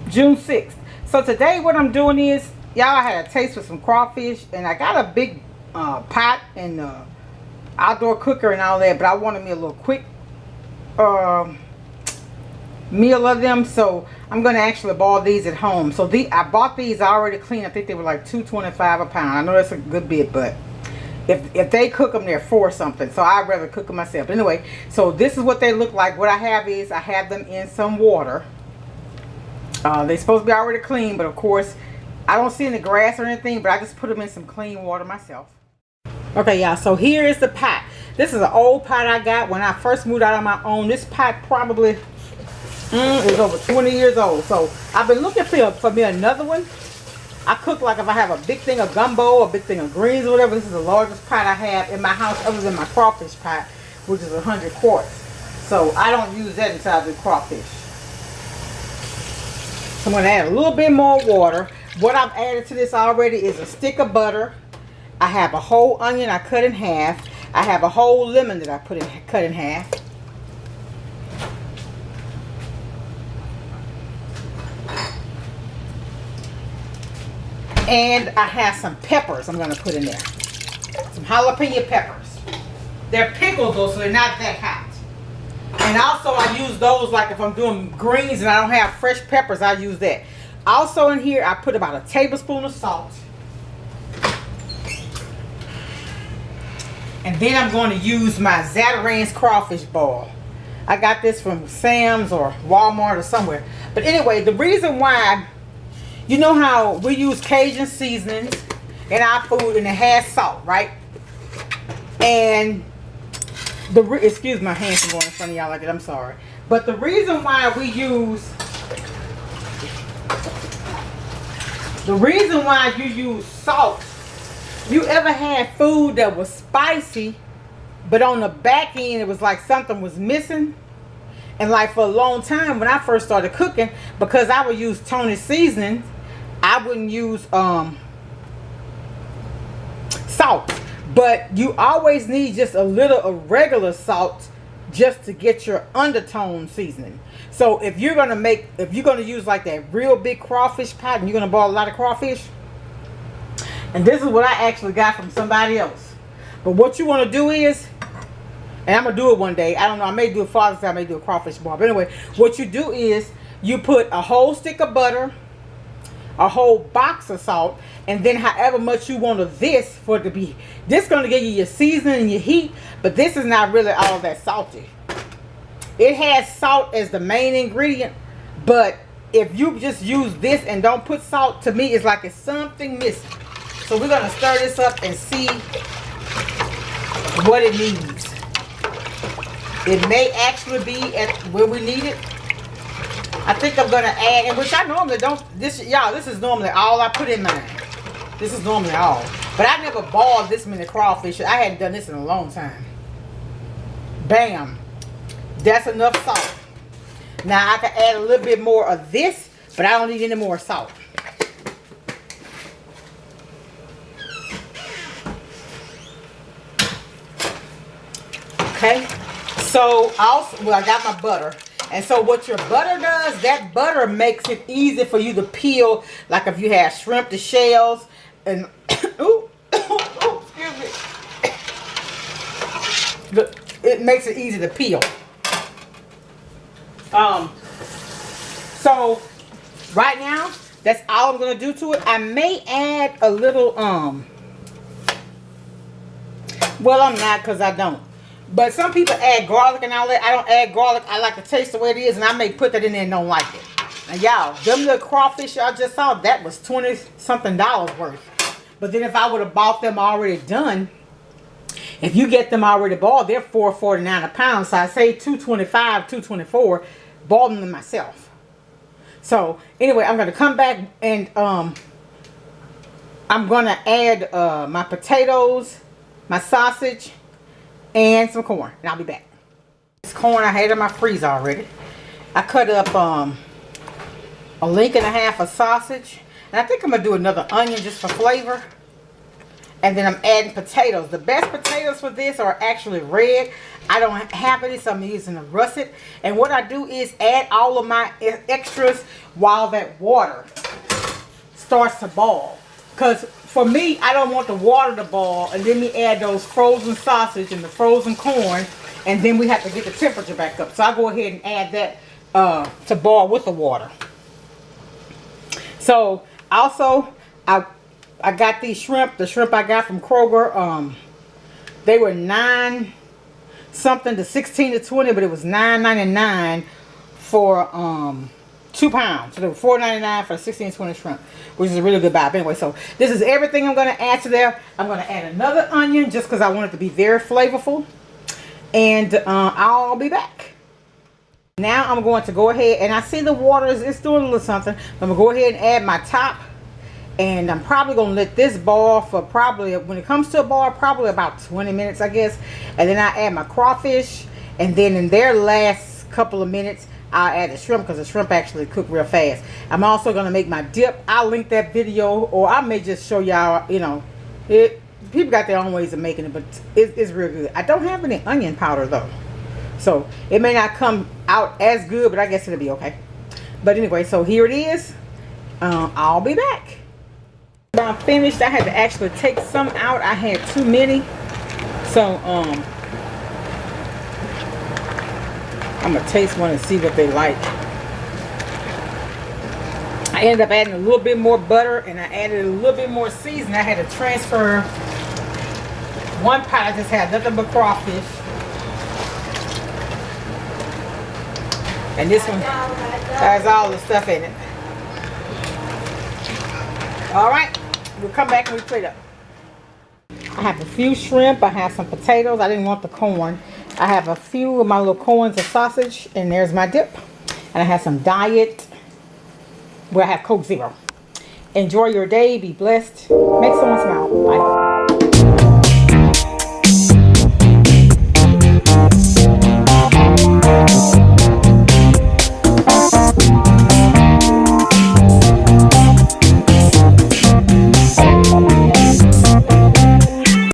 June 6th. So today what I'm doing is, y'all, I had a taste with some crawfish, and I got a big pot and outdoor cooker and all that, but I wanted me a little quick meal of them, so I'm going to actually boil these at home. So I bought these already clean. I think they were like $2.25 a pound. I know that's a good bit, but if they cook them, they're $4 something, so I'd rather cook them myself. Anyway, so this is what they look like. What I have is, I have them in some water. They're supposed to be already clean, but of course I don't see any grass or anything, but I just put them in some clean water myself. Okay, y'all, so here is the pot. This is an old pot I got when I first moved out on my own. This pot probably is over 20 years old, so I've been looking for me another one. I cook like if I have a big thing of gumbo or a big thing of greens or whatever. This is the largest pot I have in my house, other than my crawfish pot, which is 100 quarts. So I don't use that until I do crawfish. So I'm going to add a little bit more water. What I've added to this already is a stick of butter. I have a whole onion I cut in half. I have a whole lemon that I cut in half. And I have some peppers I'm going to put in there. Some jalapeno peppers. They're pickled though, so they're not that hot. And also I use those like if I'm doing greens and I don't have fresh peppers, I use that. Also in here I put about a tablespoon of salt. And then I'm going to use my Zatarain's crawfish ball. I got this from Sam's or Walmart or somewhere. But anyway, the reason why, you know how we use Cajun seasonings in our food and it has salt, right? And excuse my hands from going in front of y'all like that, I'm sorry. But the reason why you use salt, you ever had food that was spicy, but on the back end it was like something was missing? And like for a long time when I first started cooking, because I would use Tony's seasoning, I wouldn't use salt. But you always need just a little of regular salt just to get your undertone seasoning. So if you're gonna use like that real big crawfish pot and you're gonna boil a lot of crawfish, and this is what I actually got from somebody else. But what you want to do is, and I'm gonna do it one day, I don't know, I may do it Father's Day, I may do a crawfish bar, but anyway, what you do is you put a whole stick of butter, a whole box of salt, and then however much you want of this for it to be, this is going to give you your seasoning and your heat, but this is not really all that salty. It has salt as the main ingredient, but if you just use this and don't put salt, to me it's like it's something missing. So we're going to stir this up and see what it needs. It may actually be at where we need it. I think I'm going to add, and which I normally don't, y'all, this is normally all I put in mine. This is normally all. But I never boiled this many crawfish. I hadn't done this in a long time. Bam. That's enough salt. Now I can add a little bit more of this, but I don't need any more salt. Okay. So also, well, I got my butter. And so what your butter does, that butter makes it easy for you to peel. Like if you have shrimp, the shells, and ooh, excuse me. It makes it easy to peel. So right now, that's all I'm gonna do to it. I may add a little well, I'm not, because I don't. But some people add garlic and all that. I don't add garlic. I like the taste the way it is, and I may put that in there and don't like it. And y'all, them little crawfish y'all just saw, that was $20-something worth. But then if I would have bought them already done, if you get them already boiled, they're $4.49 a pound. So I say $2.25, $2.24, boiling them myself. So anyway, I'm going to come back and I'm going to add my potatoes, my sausage, and some corn, and I'll be back. This corn I had in my freezer already. I cut up a link and a half of sausage, and I think I'm gonna do another onion just for flavor. And then I'm adding potatoes. The best potatoes for this are actually red. I don't have any, so I'm using a russet. And what I do is add all of my extras while that water starts to boil. Because for me, I don't want the water to boil and then me add those frozen sausage and the frozen corn, and then we have to get the temperature back up. So I go ahead and add that to boil with the water. So also, I got these shrimp. The shrimp I got from Kroger. They were 9 something to 16 to 20, but it was $9.99 for 2 pounds. So they were $4.99 for 16 to 20 shrimp, which is a really good buy. But anyway, so this is everything I'm going to add to there. I'm going to add another onion just because I want it to be very flavorful. And I'll be back. Now I'm going to go ahead, and I see the water is doing a little something. I'm going to go ahead and add my top. And I'm probably going to let this boil for probably, when it comes to a boil, probably about 20 minutes, I guess. And then I add my crawfish. And then in their last couple of minutes, I'll add the shrimp, because the shrimp actually cook real fast. I'm also going to make my dip. I'll link that video, or I may just show y'all, you know, people got their own ways of making it, but it's real good. I don't have any onion powder, though. So it may not come out as good, but I guess it'll be okay. But anyway, so here it is. I'll be back. I'm finished. I had to actually take some out. I had too many. So I'm gonna taste one and see what they like. I ended up adding a little bit more butter, and I added a little bit more seasoning. I had to transfer one pot. I just had nothing but crawfish, and this one has all the stuff in it. All right, we'll come back and we plate up. I have a few shrimp. I have some potatoes. I didn't want the corn. I have a few of my little corns of sausage, and there's my dip. And I have some diet. Well, I have Coke Zero. Enjoy your day. Be blessed. Make someone smile. Bye.